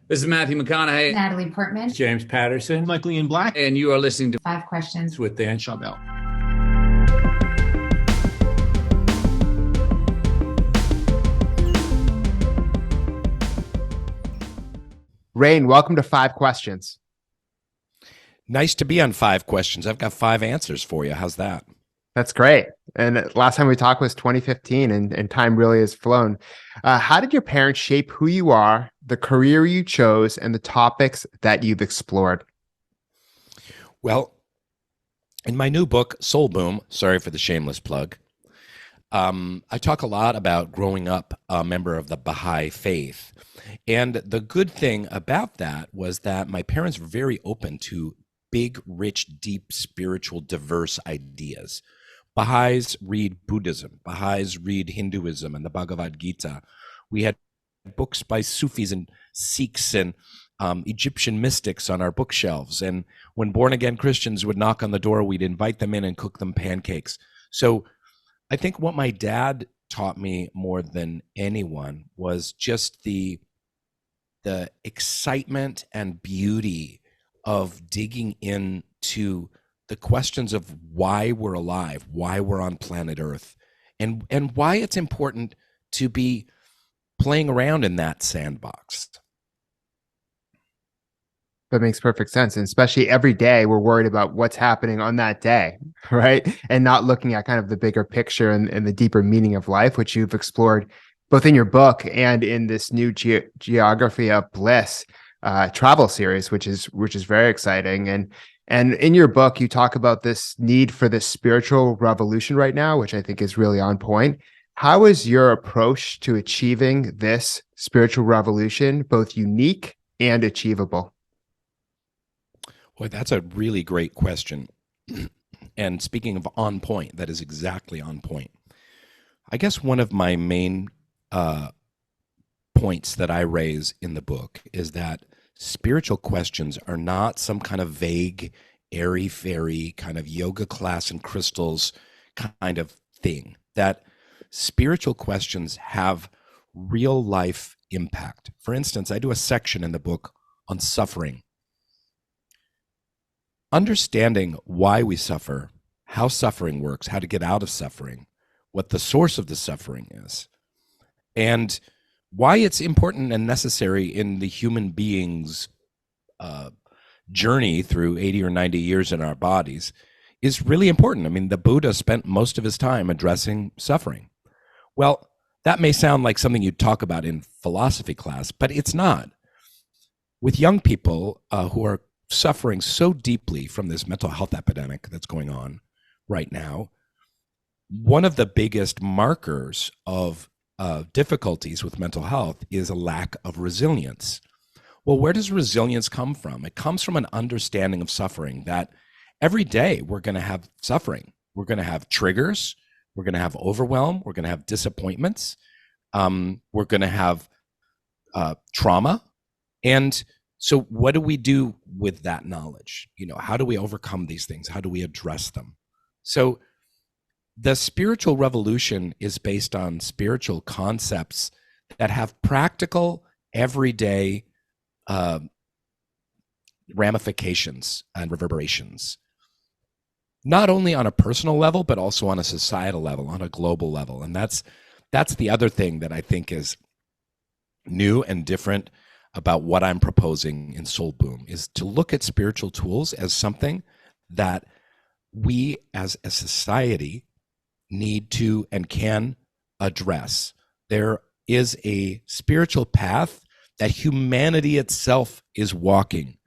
This is Matthew McConaughey. Natalie Portman. James Patterson. Michael Ian Black. And you are listening to Five Questions with Dan Schawbel. Rainn, welcome to Five Questions. Nice to be on Five Questions. I've got five answers for you. How's that? That's great. And last time we talked was 2015, and time really has flown. How did your parents shape who you are, the career you chose, and the topics that you've explored? Well, in my new book, Soul Boom, sorry for the shameless plug, I talk a lot about growing up a member of the Baha'i faith. And the good thing about that was that my parents were very open to big, rich, deep, spiritual, diverse ideas. Baha'is read Buddhism. Baha'is read Hinduism and the Bhagavad Gita. We had books by Sufis and Sikhs and Egyptian mystics on our bookshelves. And when born-again Christians would knock on the door, we'd invite them in and cook them pancakes. So I think what my dad taught me more than anyone was just the excitement and beauty of digging into the questions of why we're alive, why we're on planet Earth, and why it's important to be playing around in that sandbox. That makes perfect sense. And especially every day we're worried about what's happening on that day, right? And not looking at kind of the bigger picture and the deeper meaning of life, which you've explored both in your book and in this new Geography of Bliss travel series, which is very exciting. And in your book, you talk about this need for this spiritual revolution right now, which I think is really on point. How is your approach to achieving this spiritual revolution both unique and achievable? Boy, that's a really great question. And speaking of on point, that is exactly on point. I guess one of my main points that I raise in the book is that spiritual questions are not some kind of vague, airy-fairy kind of yoga class and crystals kind of thing. That spiritual questions have real life impact. For instance, I do a section in the book on suffering. Understanding why we suffer, how suffering works, how to get out of suffering, what the source of the suffering is, and why it's important and necessary in the human being's journey through 80 or 90 years in our bodies is really important. I mean, the Buddha spent most of his time addressing suffering. Well, that may sound like something you'd talk about in philosophy class, but it's not. With young people who are suffering so deeply from this mental health epidemic that's going on right now, one of the biggest markers of difficulties with mental health is a lack of resilience. Well, where does resilience come from? It comes from an understanding of suffering, that every day we're going to have suffering. We're going to have triggers. We're going to have overwhelm. We're going to have disappointments. We're going to have trauma. And so what do we do with that knowledge? How do we overcome these things? How do we address them? So the spiritual revolution is based on spiritual concepts that have practical, everyday ramifications and reverberations, not only on a personal level, but also on a societal level, on a global level. And that's the other thing that I think is new and different about what I'm proposing in Soul Boom, is to look at spiritual tools as something that we as a society need to and can address. There is a spiritual path that humanity itself is walking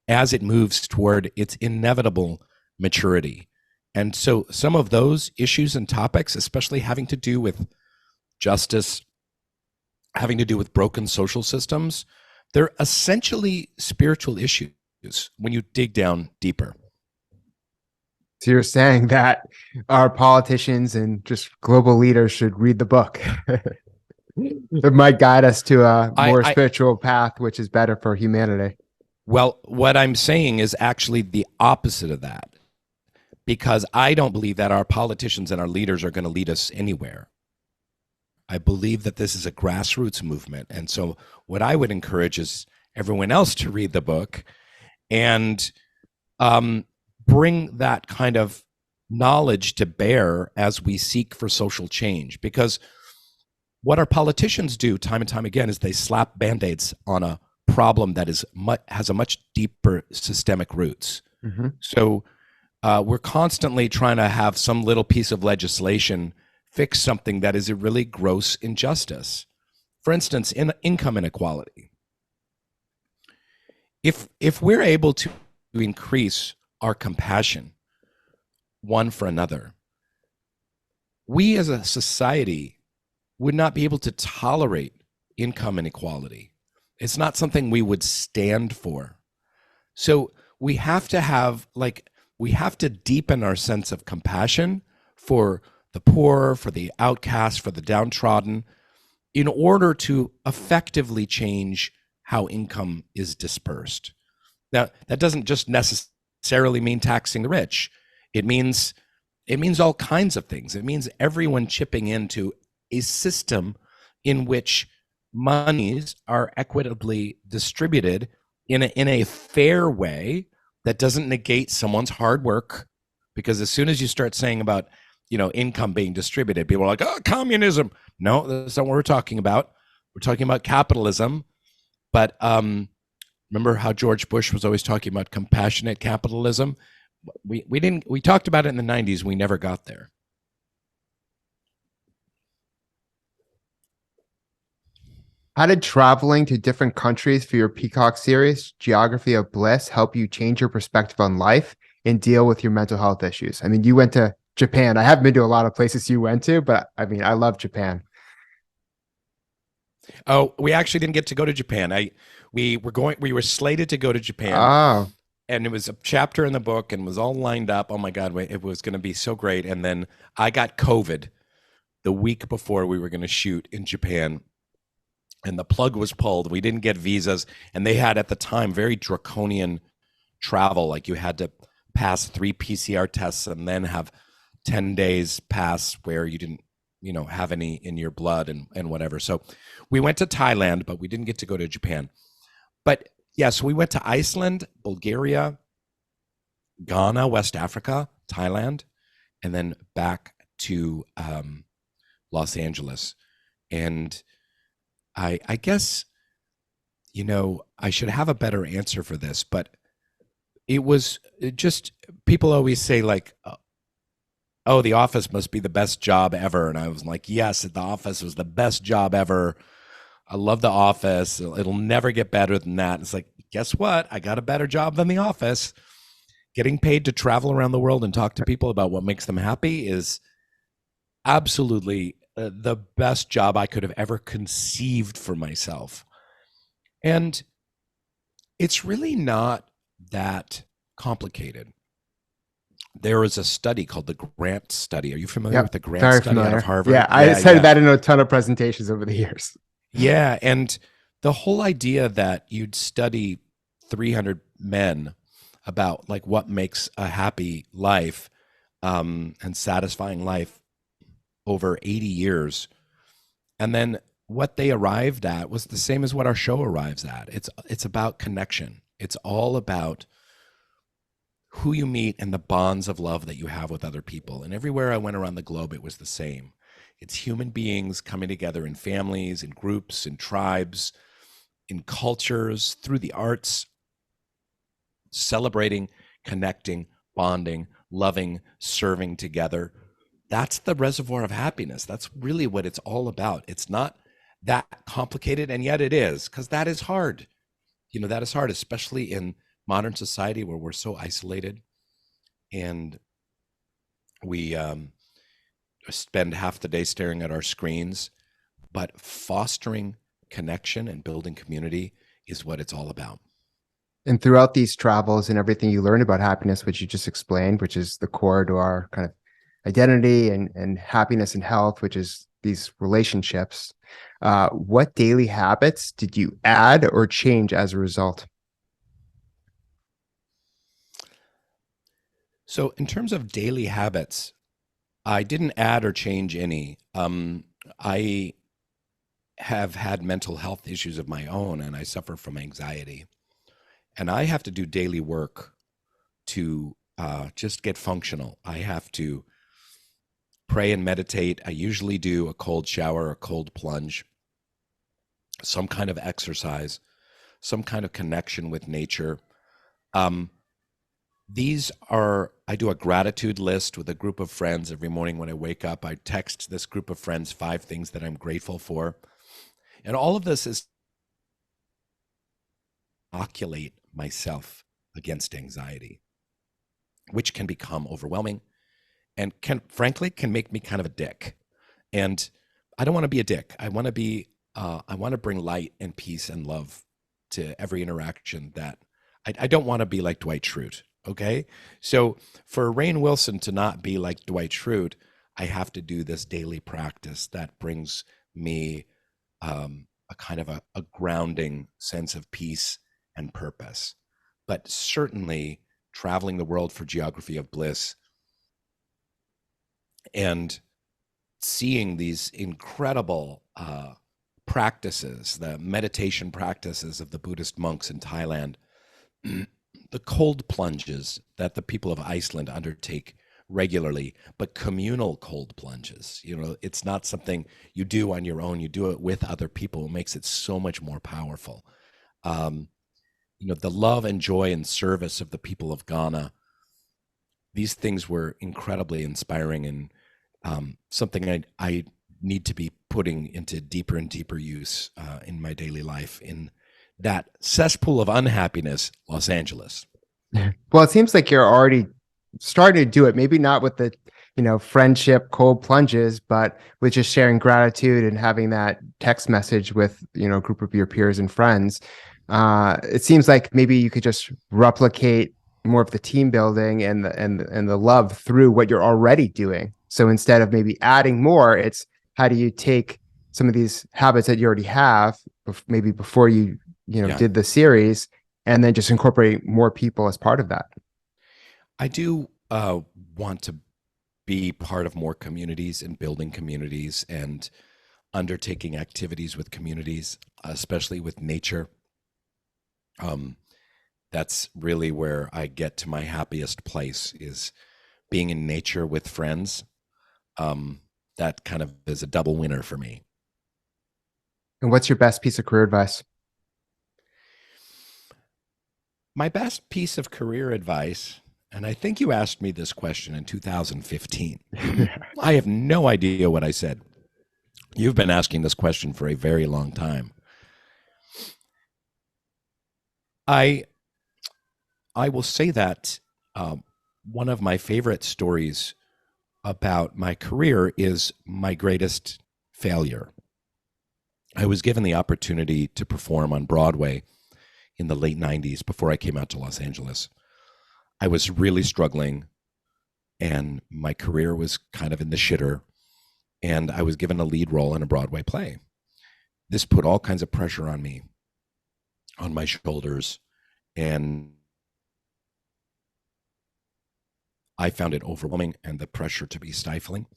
as it moves toward its inevitable maturity. And so some of those issues and topics, especially having to do with justice, having to do with broken social systems, they're essentially spiritual issues when you dig down deeper. So you're saying that our politicians and just global leaders should read the book. It might guide us to a more spiritual path, which is better for humanity. Well, what I'm saying is actually the opposite of that, because I don't believe that our politicians and our leaders are going to lead us anywhere. I believe that this is a grassroots movement. And so what I would encourage is everyone else to read the book and bring that kind of knowledge to bear as we seek for social change. Because what our politicians do time and time again is they slap band-aids on a problem that has a much deeper systemic roots. Mm-hmm. So we're constantly trying to have some little piece of legislation fix something that is a really gross injustice. For instance, in income inequality. If we're able to increase our compassion one for another, we as a society would not be able to tolerate income inequality. It's not something we would stand for. So we have to deepen our sense of compassion for the poor, for the outcast, for the downtrodden, in order to effectively change how income is dispersed. Now, that doesn't just necessarily mean taxing the rich. It means all kinds of things. It means everyone chipping into a system in which monies are equitably distributed in a fair way that doesn't negate someone's hard work. Because as soon as you start saying about, income being distributed, people are like, oh, communism. No, that's not what we're talking about. We're talking about capitalism. But remember how George Bush was always talking about compassionate capitalism? We talked about it in the 90s. We never got there. How did traveling to different countries for your Peacock series, Geography of Bliss, help you change your perspective on life and deal with your mental health issues? I mean, you went to Japan. I haven't been to a lot of places you went to, but I mean, I love Japan. Oh, we actually didn't get to go to Japan. We were slated to go to Japan. Oh, And it was a chapter in the book and was all lined up. Oh my God, it was going to be so great. And then I got COVID the week before we were going to shoot in Japan. And the plug was pulled. We didn't get visas. And they had at the time very draconian travel. Like you had to pass 3 PCR tests and then have 10 days pass where you didn't, have any in your blood and whatever. So we went to Thailand, but we didn't get to go to Japan. But yeah, so we went to Iceland, Bulgaria, Ghana, West Africa, Thailand, and then back to Los Angeles. And I guess, I should have a better answer for this, but it was just, people always say like, oh, The Office must be the best job ever. And I was like, yes, The Office was the best job ever. I love The Office. It'll never get better than that. It's like, guess what? I got a better job than The Office. Getting paid to travel around the world and talk to people about what makes them happy is absolutely the best job I could have ever conceived for myself. And it's really not that complicated. There is a study called the Grant Study. Are you familiar with the Grant Study out of Harvard? Yeah, I cited that in a ton of presentations over the years. Yeah, and the whole idea that you'd study 300 men about like what makes a happy life and satisfying life over 80 years, and then what they arrived at was the same as what our show arrives at. It's about connection. It's all about who you meet and the bonds of love that you have with other people. And everywhere I went around the globe, it was the same. It's human beings coming together in families, in groups, in tribes, in cultures, through the arts, celebrating, connecting, bonding, loving, serving together. That's the reservoir of happiness. That's really what it's all about. It's not that complicated, and yet it is, because that is hard. That is hard, especially in modern society where we're so isolated and we spend half the day staring at our screens. But fostering connection and building community is what it's all about. And throughout these travels and everything you learn about happiness, which you just explained, which is the core to our kind of identity and happiness and health, which is these relationships, what daily habits did you add or change as a result? So in terms of daily habits, I didn't add or change any. I have had mental health issues of my own, and I suffer from anxiety. And I have to do daily work to just get functional. I have to pray and meditate. I usually do a cold shower, a cold plunge, some kind of exercise, some kind of connection with nature. I do a gratitude list with a group of friends every morning when I wake up. I text this group of friends 5 things that I'm grateful for. And all of this is inoculate myself against anxiety, which can become overwhelming and frankly make me kind of a dick. And I don't want to be a dick. I want to bring light and peace and love to every interaction. That I don't want to be like Dwight Schrute. Okay. So for Rainn Wilson to not be like Dwight Schrute, I have to do this daily practice that brings me a kind of a grounding sense of peace and purpose. But certainly traveling the world for Geography of Bliss and seeing these incredible practices, the meditation practices of the Buddhist monks in Thailand, the cold plunges that the people of Iceland undertake regularly, but communal cold plunges. It's not something you do on your own. You do it with other people. It makes it so much more powerful. The love and joy and service of the people of Ghana, these things were incredibly inspiring, and something I need to be putting into deeper and deeper use in my daily life, in that cesspool of unhappiness, Los Angeles. Well, it seems like you're already starting to do it, maybe not with the, friendship cold plunges, but with just sharing gratitude and having that text message with, a group of your peers and friends. It seems like maybe you could just replicate more of the team building and the love through what you're already doing. So instead of maybe adding more, it's how do you take some of these habits that you already have, maybe before you did the series, and then just incorporate more people as part of that. I do want to be part of more communities and building communities and undertaking activities with communities, especially with nature. That's really where I get to my happiest place, is being in nature with friends. That kind of is a double winner for me. And what's your best piece of career advice? My best piece of career advice, and I think you asked me this question in 2015. I have no idea what I said. You've been asking this question for a very long time. I will say that one of my favorite stories about my career is my greatest failure. I was given the opportunity to perform on Broadway in the late 90s before I came out to Los Angeles. I was really struggling, and my career was kind of in the shitter, and I was given a lead role in a Broadway play. This put all kinds of pressure on me, on my shoulders, and I found it overwhelming and the pressure to be stifling.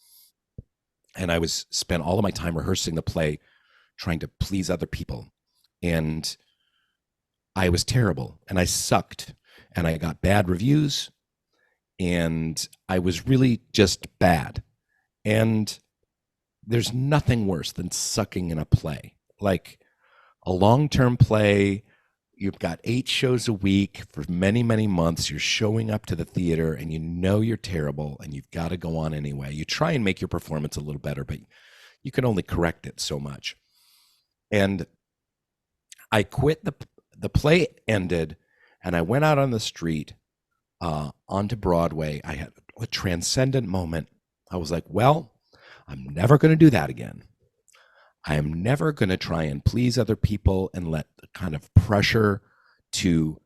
And I spent all of my time rehearsing the play, trying to please other people. And I was terrible, and I sucked, and I got bad reviews, and I was really just bad. And there's nothing worse than sucking in a play. Like a long-term play, you've got 8 shows a week for many, many months. You're showing up to the theater, and you're terrible, and you've got to go on anyway. You try and make your performance a little better, but you can only correct it so much. And I quit. The play ended, and I went out on the street onto Broadway. I had a transcendent moment. I was like, well, I'm never going to do that again. I am never going to try and please other people and let the kind of pressure to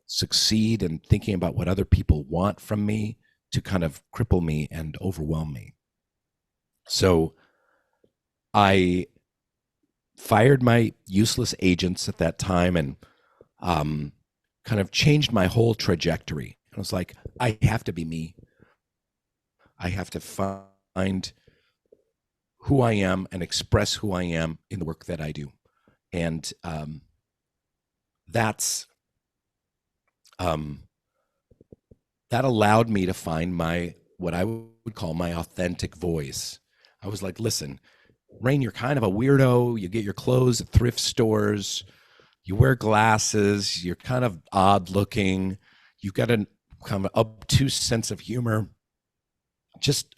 succeed and thinking about what other people want from me to kind of cripple me and overwhelm me. So I fired my useless agents at that time and kind of changed my whole trajectory. I was like, I have to be me. I have to find who I am and express who I am in the work that I do. And that's that allowed me to find what I would call my authentic voice. I was like, listen, Rainn, you're kind of a weirdo. You get your clothes at thrift stores. You wear glasses. You're kind of odd looking. You've got a kind of obtuse sense of humor. Just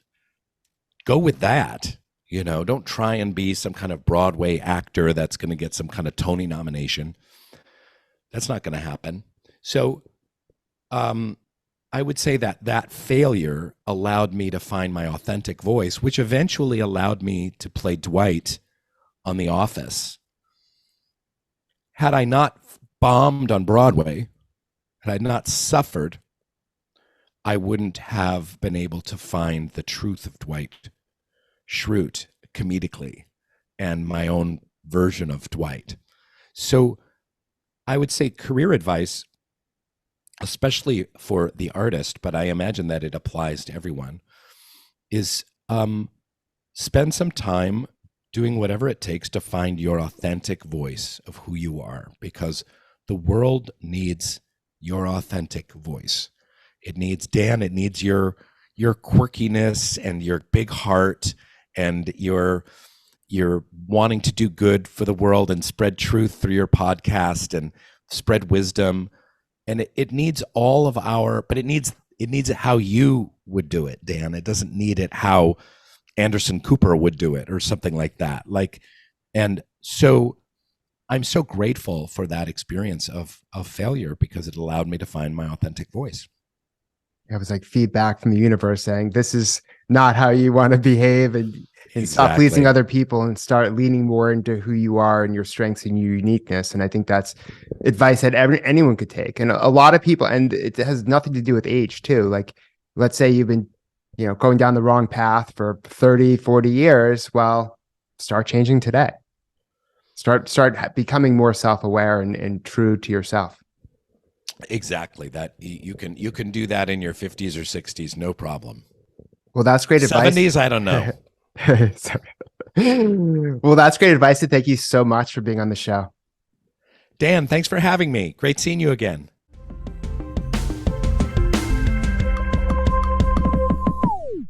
go with that. Don't try and be some kind of Broadway actor that's going to get some kind of Tony nomination. That's not going to happen. So I would say that failure allowed me to find my authentic voice, which eventually allowed me to play Dwight on The Office. Had I not bombed on Broadway, had I not suffered, I wouldn't have been able to find the truth of Dwight Schrute comedically and my own version of Dwight. So I would say career advice, especially for the artist, but I imagine that it applies to everyone, is spend some time doing whatever it takes to find your authentic voice of who you are, because the world needs your authentic voice. It needs, Dan, it needs your quirkiness and your big heart and your wanting to do good for the world and spread truth through your podcast and spread wisdom. And it needs all of but it needs it how you would do it, Dan. It doesn't need it how Anderson Cooper would do it or something like that. And so I'm so grateful for that experience of failure, because it allowed me to find my authentic voice. It was like feedback from the universe saying, this is not how you want to behave, and stop pleasing other people and start leaning more into who you are and your strengths and your uniqueness. And I think that's advice that anyone could take. And a lot of people, and it has nothing to do with age too. Like, let's say you've been, going down the wrong path for 30, 40 years. Well, start changing today. Start becoming more self-aware and true to yourself. Exactly. That you can do that in your 50s or 60s, no problem. Well, that's great advice. 70s, I don't know. Well, that's great advice. And thank you so much for being on the show. Dan, thanks for having me. Great seeing you again.